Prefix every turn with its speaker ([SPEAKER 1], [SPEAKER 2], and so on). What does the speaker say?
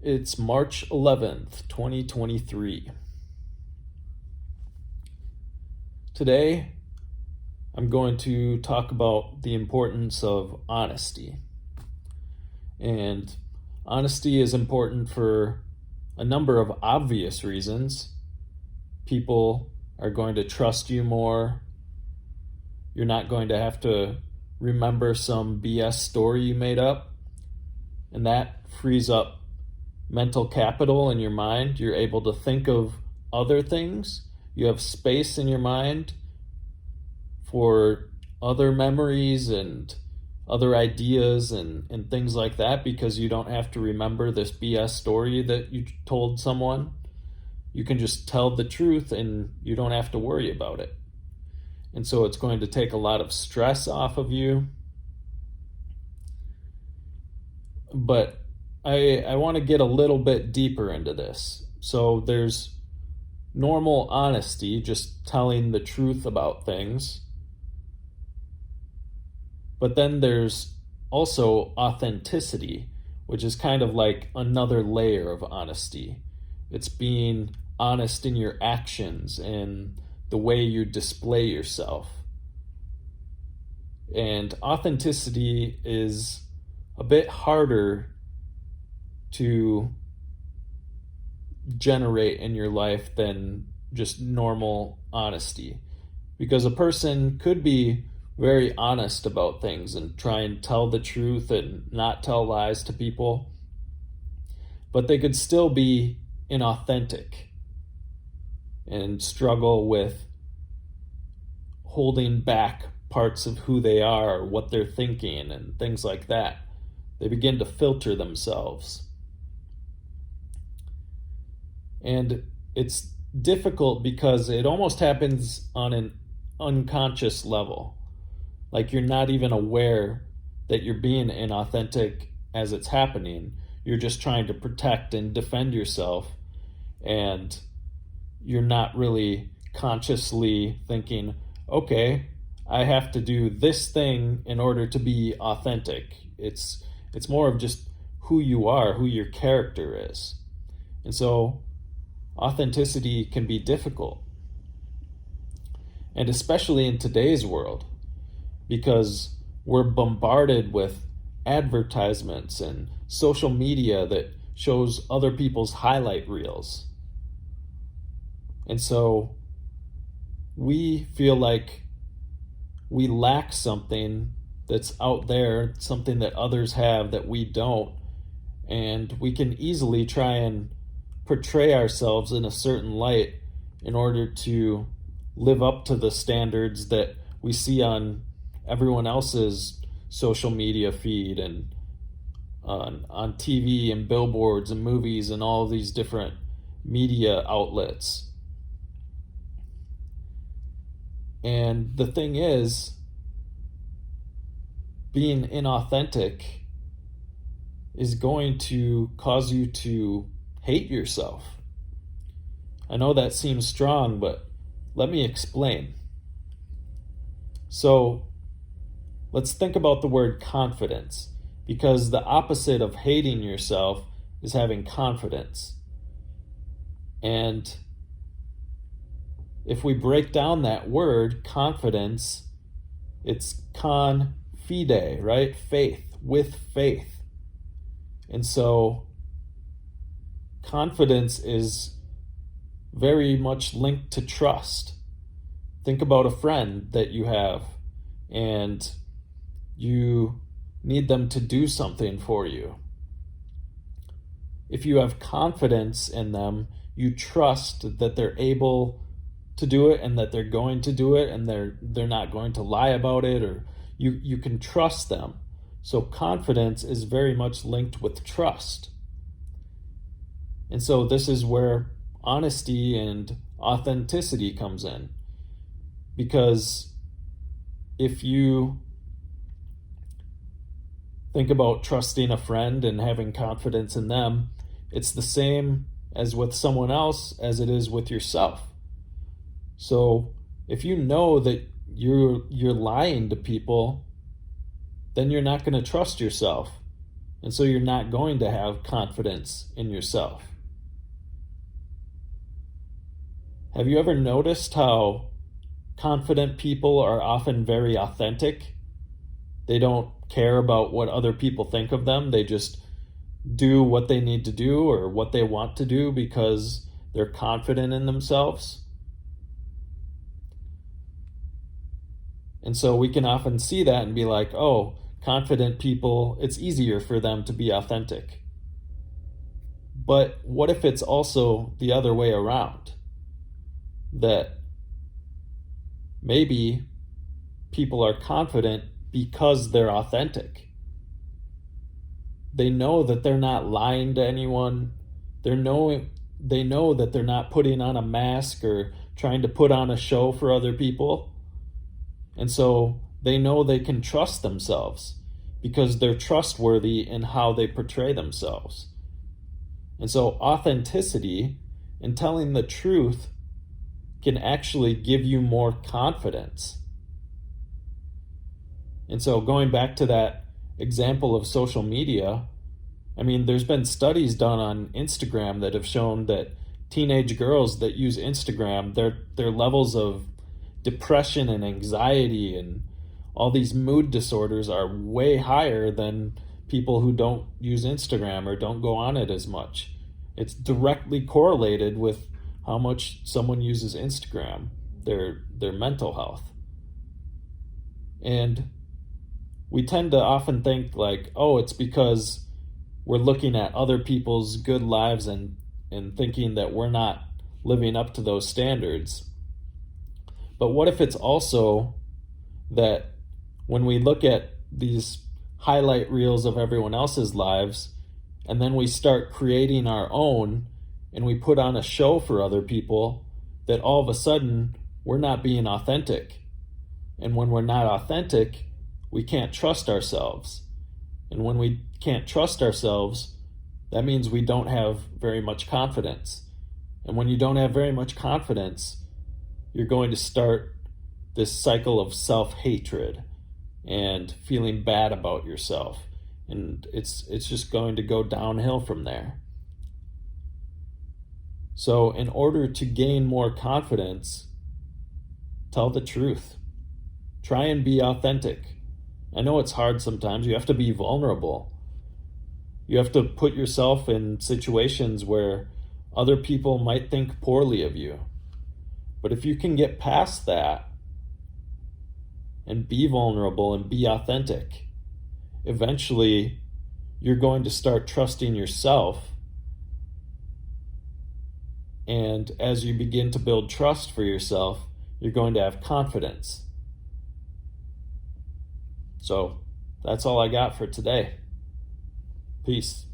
[SPEAKER 1] It's March 11th, 2023. Today, I'm going to talk about the importance of honesty. And honesty is important for a number of obvious reasons. People are going to trust you more. You're not going to have to remember some BS story you made up. And that frees up mental capital in your mind. You're able to think of other things. You have space in your mind for other memories and other ideas and things like that, because you don't have to remember this BS story that you told someone. You can just tell the truth and you don't have to worry about it. And so it's going to take a lot of stress off of you. But I want to get a little bit deeper into this. So there's normal honesty, just telling the truth about things. But then there's also authenticity, which is kind of like another layer of honesty. It's being honest in your actions and the way you display yourself. And authenticity is a bit harder to generate in your life than just normal honesty, because a person could be very honest about things and try and tell the truth and not tell lies to people, but they could still be inauthentic and struggle with holding back parts of who they are, or what they're thinking, and things like that. They begin to filter themselves. And it's difficult because it almost happens on an unconscious level. Like you're not even aware that you're being inauthentic as it's happening. You're just trying to protect and defend yourself. And you're not really consciously thinking, okay, I have to do this thing in order to be authentic. It's more of just who you are, who your character is. And so authenticity can be difficult. And especially in today's world, because we're bombarded with advertisements and social media that shows other people's highlight reels. And so we feel like we lack something that's out there, something that others have that we don't, and we can easily try and portray ourselves in a certain light in order to live up to the standards that we see on everyone else's social media feed and on TV and billboards and movies and all of these different media outlets. And the thing is, being inauthentic is going to cause you to hate yourself. I know that seems strong, but let me explain. So let's think about the word confidence, because the opposite of hating yourself is having confidence. And if we break down that word, confidence, it's con fide, right? Faith, with faith. And so confidence is very much linked to trust. Think about a friend that you have and you need them to do something for you. If you have confidence in them, you trust that they're able to do it and that they're going to do it and they're not going to lie about it, or you can trust them. So confidence is very much linked with trust. And so this is where honesty and authenticity comes in. Because if you think about trusting a friend and having confidence in them, it's the same as with someone else as it is with yourself. So if you know that you're lying to people, then you're not going to trust yourself. And so you're not going to have confidence in yourself. Have you ever noticed how confident people are often very authentic? They don't care about what other people think of them. They just do what they need to do or what they want to do because they're confident in themselves. And so we can often see that and be like, oh, confident people, it's easier for them to be authentic. But what if it's also the other way around? That maybe people are confident because they're authentic. They know that they're not lying to anyone. They know that they're not putting on a mask or trying to put on a show for other people. And so they know they can trust themselves because they're trustworthy in how they portray themselves. And so authenticity and telling the truth can actually give you more confidence. And so going back to that example of social media, I mean, there's been studies done on Instagram that have shown that teenage girls that use Instagram, their levels of depression and anxiety and all these mood disorders are way higher than people who don't use Instagram or don't go on it as much. It's directly correlated with how much someone uses Instagram, their mental health. And we tend to often think like, oh, it's because we're looking at other people's good lives and thinking that we're not living up to those standards. But what if it's also that when we look at these highlight reels of everyone else's lives, and then we start creating our own, and we put on a show for other people, that all of a sudden we're not being authentic. And when we're not authentic, we can't trust ourselves. And when we can't trust ourselves, that means we don't have very much confidence. And when you don't have very much confidence, you're going to start this cycle of self-hatred and feeling bad about yourself. And it's just going to go downhill from there. So in order to gain more confidence, tell the truth. Try and be authentic. I know it's hard sometimes. You have to be vulnerable. You have to put yourself in situations where other people might think poorly of you. But if you can get past that and be vulnerable and be authentic, eventually you're going to start trusting yourself. And as you begin to build trust for yourself, you're going to have confidence. So that's all I got for today. Peace.